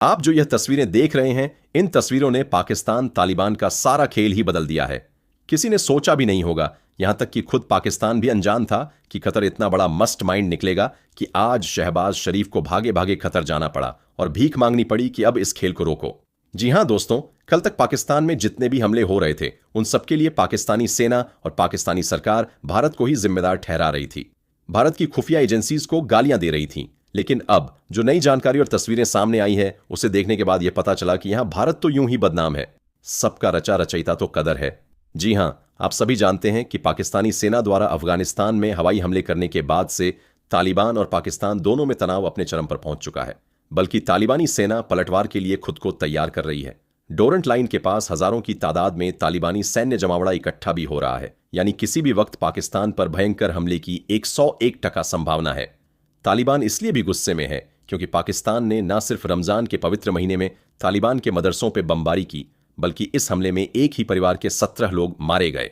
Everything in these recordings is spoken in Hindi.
आप जो यह तस्वीरें देख रहे हैं, इन तस्वीरों ने पाकिस्तान तालिबान का सारा खेल ही बदल दिया है। किसी ने सोचा भी नहीं होगा, यहां तक कि खुद पाकिस्तान भी अनजान था कि कतर इतना बड़ा मस्ट माइंड निकलेगा कि आज शहबाज शरीफ को भागे भागे कतर जाना पड़ा और भीख मांगनी पड़ी कि अब इस खेल को रोको। जी हां दोस्तों, कल तक पाकिस्तान में जितने भी हमले हो रहे थे, उन सबके लिए पाकिस्तानी सेना और पाकिस्तानी सरकार भारत को ही जिम्मेदार ठहरा रही थी। भारत की खुफिया एजेंसीज को गालियां दे रही थीं। लेकिन अब जो नई जानकारी और तस्वीरें सामने आई है, उसे देखने के बाद यह पता चला कि यहां भारत तो यूं ही बदनाम है, सबका रचा रचयिता तो कदर है। जी हां, आप सभी जानते हैं कि पाकिस्तानी सेना द्वारा अफगानिस्तान में हवाई हमले करने के बाद से तालिबान और पाकिस्तान दोनों में तनाव अपने चरम पर पहुंच चुका है। बल्कि तालिबानी सेना पलटवार के लिए खुद को तैयार कर रही है। डोरंट लाइन के पास हजारों की तादाद में तालिबानी सैन्य जमावड़ा इकट्ठा भी हो रहा है, यानी किसी भी वक्त पाकिस्तान पर भयंकर हमले की 101% संभावना है। तालिबान इसलिए भी गुस्से में है क्योंकि पाकिस्तान ने न सिर्फ रमजान के पवित्र महीने में तालिबान के मदरसों पर बमबारी की, बल्कि इस हमले में एक ही परिवार के 17 लोग मारे गए,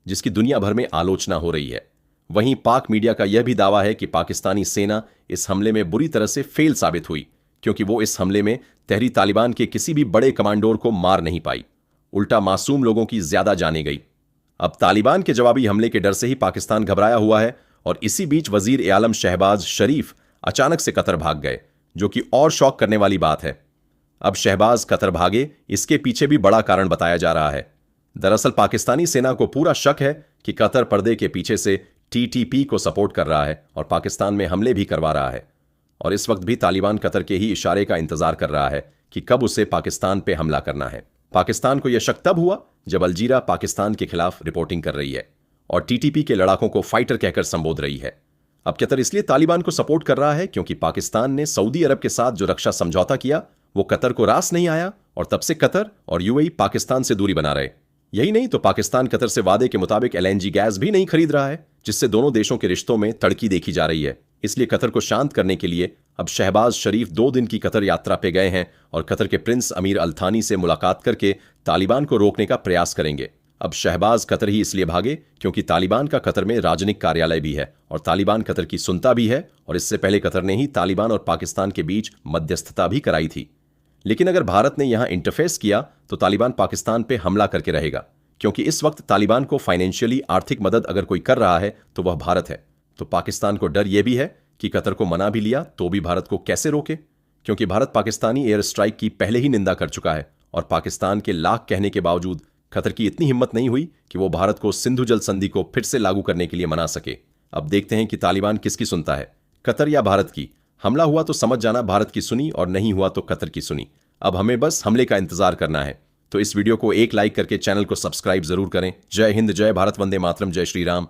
जिसकी दुनिया भर में आलोचना हो रही है। वहीं पाक मीडिया का यह भी दावा है कि पाकिस्तानी सेना इस हमले में बुरी तरह से फेल साबित हुई, क्योंकि वो इस हमले में तहरी तालिबान के किसी भी बड़े कमांडोर को मार नहीं पाई, उल्टा मासूम लोगों की ज्यादा जाने गई। अब तालिबान के जवाबी हमले के डर से ही पाकिस्तान घबराया हुआ है और इसी बीच वजीर आलम शहबाज शरीफ अचानक से कतर भाग गए, जो कि और शौक करने वाली बात है। अब शहबाज कतर भागे, इसके पीछे भी बड़ा कारण बताया जा रहा है। दरअसल पाकिस्तानी सेना को पूरा शक है कि कतर पर्दे के पीछे से टीटीपी को सपोर्ट कर रहा है और पाकिस्तान में हमले भी करवा रहा है। और इस वक्त भी तालिबान कतर के ही इशारे का इंतजार कर रहा है कि कब उसे पाकिस्तान पे हमला करना है। पाकिस्तान को यह शक तब हुआ जब अलजीरा पाकिस्तान के खिलाफ रिपोर्टिंग कर रही है और टीटीपी के लड़ाकों को फाइटर कहकर संबोध रही है। अब कतर इसलिए तालिबान को सपोर्ट कर रहा है क्योंकि पाकिस्तान ने सऊदी अरब के साथ जो रक्षा समझौता किया, वो कतर को रास नहीं आया और तब से कतर और यूएई पाकिस्तान से दूरी बना रहे। यही नहीं तो पाकिस्तान कतर से वादे के मुताबिक एलएनजी गैस भी नहीं खरीद रहा है, जिससे दोनों देशों के रिश्तों में तड़की देखी जा रही है। इसलिए कतर को शांत करने के लिए अब शहबाज शरीफ 2 दिन की कतर यात्रा पे गए हैं और कतर के प्रिंस अमीर अल थानी से मुलाकात करके तालिबान को रोकने का प्रयास करेंगे। अब शहबाज कतर ही इसलिए भागे क्योंकि तालिबान का कतर में राजनिक कार्यालय भी है और तालिबान कतर की सुनता भी है, और इससे पहले कतर ने ही तालिबान और पाकिस्तान के बीच मध्यस्थता भी कराई थी। लेकिन अगर भारत ने यहां इंटरफेस किया तो तालिबान पाकिस्तान पे हमला करके रहेगा, क्योंकि इस वक्त तालिबान को फाइनेंशियली आर्थिक मदद अगर कोई कर रहा है तो वह भारत है। तो पाकिस्तान को डर यह भी है कि कतर को मना भी लिया तो भी भारत को कैसे रोके, क्योंकि भारत पाकिस्तानी एयर स्ट्राइक की पहले ही निंदा कर चुका है और पाकिस्तान के लाख कहने के बावजूद कतर की इतनी हिम्मत नहीं हुई कि वो भारत को सिंधु जल संधि को फिर से लागू करने के लिए मना सके। अब देखते हैं कि तालिबान किसकी सुनता है, कतर या भारत की। हमला हुआ तो समझ जाना भारत की सुनी और नहीं हुआ तो कतर की सुनी। अब हमें बस हमले का इंतजार करना है। तो इस वीडियो को एक लाइक करके चैनल को सब्सक्राइब जरूर करें। जय हिंद, जय भारत, वंदे मातरम, जय श्री राम।